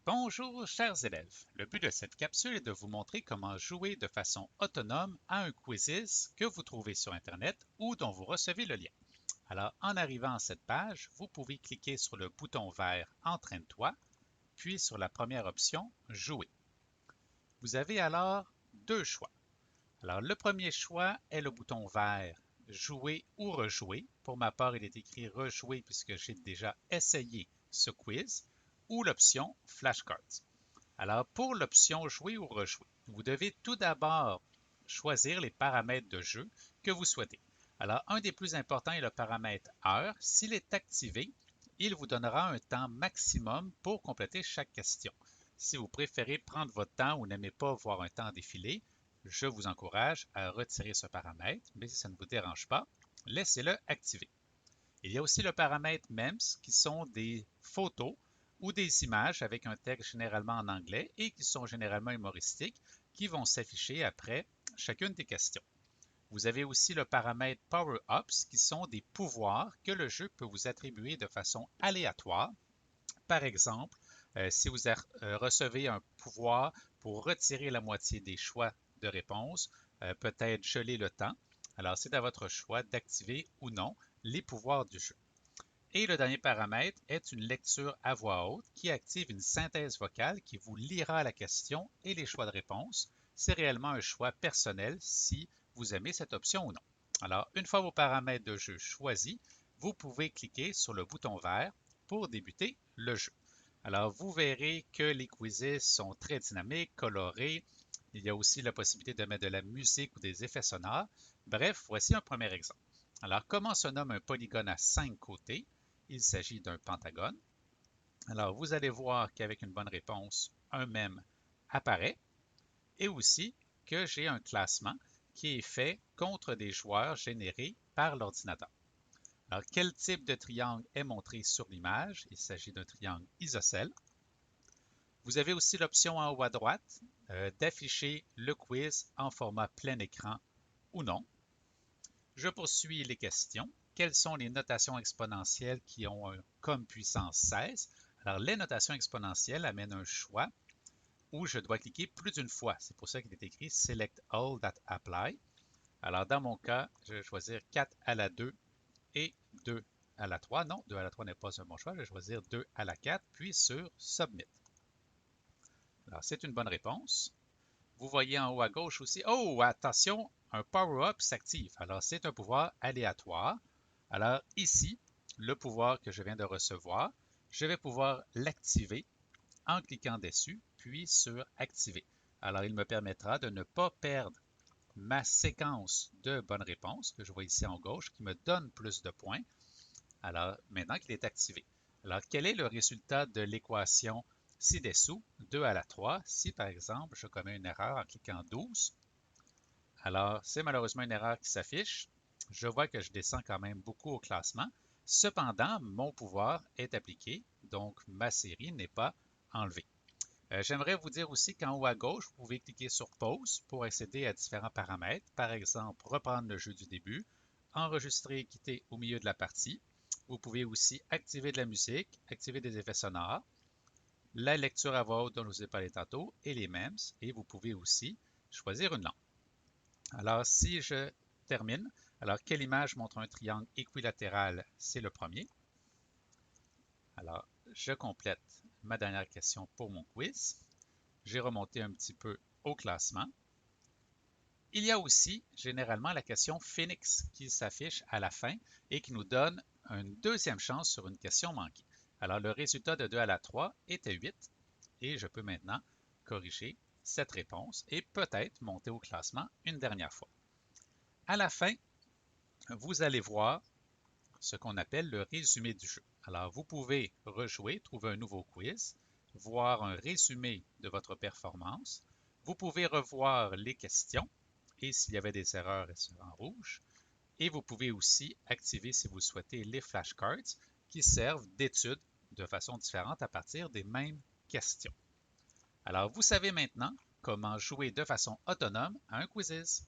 Bonjour chers élèves, le but de cette capsule est de vous montrer comment jouer de façon autonome à un quiz que vous trouvez sur Internet ou dont vous recevez le lien. Alors en arrivant à cette page, vous pouvez cliquer sur le bouton vert Entraîne-toi, puis sur la première option Jouer. Vous avez alors deux choix. Alors le premier choix est le bouton vert Jouer ou rejouer. Pour ma part, il est écrit Rejouer puisque j'ai déjà essayé ce quiz, ou l'option Flashcards. Alors, pour l'option Jouer ou rejouer, vous devez tout d'abord choisir les paramètres de jeu que vous souhaitez. Alors, un des plus importants est le paramètre heure. S'il est activé, il vous donnera un temps maximum pour compléter chaque question. Si vous préférez prendre votre temps ou n'aimez pas voir un temps défiler, je vous encourage à retirer ce paramètre, mais si ça ne vous dérange pas, laissez-le activé. Il y a aussi le paramètre MEMS qui sont des photos ou des images avec un texte généralement en anglais et qui sont généralement humoristiques qui vont s'afficher après chacune des questions. Vous avez aussi le paramètre Power-Ups qui sont des pouvoirs que le jeu peut vous attribuer de façon aléatoire. Par exemple, si vous recevez un pouvoir pour retirer la moitié des choix de réponse, peut-être geler le temps. Alors, c'est à votre choix d'activer ou non les pouvoirs du jeu. Et le dernier paramètre est une lecture à voix haute qui active une synthèse vocale qui vous lira la question et les choix de réponse. C'est réellement un choix personnel si vous aimez cette option ou non. Alors, une fois vos paramètres de jeu choisis, vous pouvez cliquer sur le bouton vert pour débuter le jeu. Alors, vous verrez que les quizzes sont très dynamiques, colorés. Il y a aussi la possibilité de mettre de la musique ou des effets sonores. Bref, voici un premier exemple. Alors, comment se nomme un polygone à 5 côtés? Il s'agit d'un pentagone. Alors, vous allez voir qu'avec une bonne réponse, un mème apparaît et aussi que j'ai un classement qui est fait contre des joueurs générés par l'ordinateur. Alors, quel type de triangle est montré sur l'image? Il s'agit d'un triangle isocèle. Vous avez aussi l'option en haut à droite d'afficher le quiz en format plein écran ou non. Je poursuis les questions. Quelles sont les notations exponentielles qui ont comme puissance 16? Alors, les notations exponentielles amènent un choix où je dois cliquer plus d'une fois. C'est pour ça qu'il est écrit Select All that apply. Alors, dans mon cas, je vais choisir 4 à la 2 et 2 à la 3. Non, 2 à la 3 n'est pas un bon choix. Je vais choisir 2 à la 4, puis sur Submit. Alors, c'est une bonne réponse. Vous voyez en haut à gauche aussi, oh, attention, un power-up s'active. Alors, c'est un pouvoir aléatoire. Alors, ici, le pouvoir que je viens de recevoir, je vais pouvoir l'activer en cliquant dessus, puis sur Activer. Alors, il me permettra de ne pas perdre ma séquence de bonnes réponses, que je vois ici en gauche, qui me donne plus de points. Alors, maintenant qu'il est activé. Alors, quel est le résultat de l'équation ci-dessous, 2 à la 3, si par exemple je commets une erreur en cliquant 12? Alors, c'est malheureusement une erreur qui s'affiche. Je vois que je descends quand même beaucoup au classement. Cependant, mon pouvoir est appliqué, donc ma série n'est pas enlevée. J'aimerais vous dire aussi qu'en haut à gauche, vous pouvez cliquer sur Pause pour accéder à différents paramètres. Par exemple, reprendre le jeu du début, enregistrer et quitter au milieu de la partie. Vous pouvez aussi activer de la musique, activer des effets sonores, la lecture à voix haute dont je vous ai parlé tantôt et les memes. Et vous pouvez aussi choisir une langue. Alors, si je termine, alors quelle image montre un triangle équilatéral? C'est le premier. Alors, je complète ma dernière question pour mon quiz. J'ai remonté un petit peu au classement. Il y a aussi généralement la question Phoenix qui s'affiche à la fin et qui nous donne une deuxième chance sur une question manquée. Alors, le résultat de 2 à la 3 était 8 et je peux maintenant corriger cette réponse et peut-être monter au classement une dernière fois. À la fin, vous allez voir ce qu'on appelle le résumé du jeu. Alors, vous pouvez rejouer, trouver un nouveau quiz, voir un résumé de votre performance. Vous pouvez revoir les questions et s'il y avait des erreurs, elles seront en rouge. Et vous pouvez aussi activer, si vous le souhaitez, les flashcards qui servent d'études de façon différente à partir des mêmes questions. Alors, vous savez maintenant comment jouer de façon autonome à un quiz.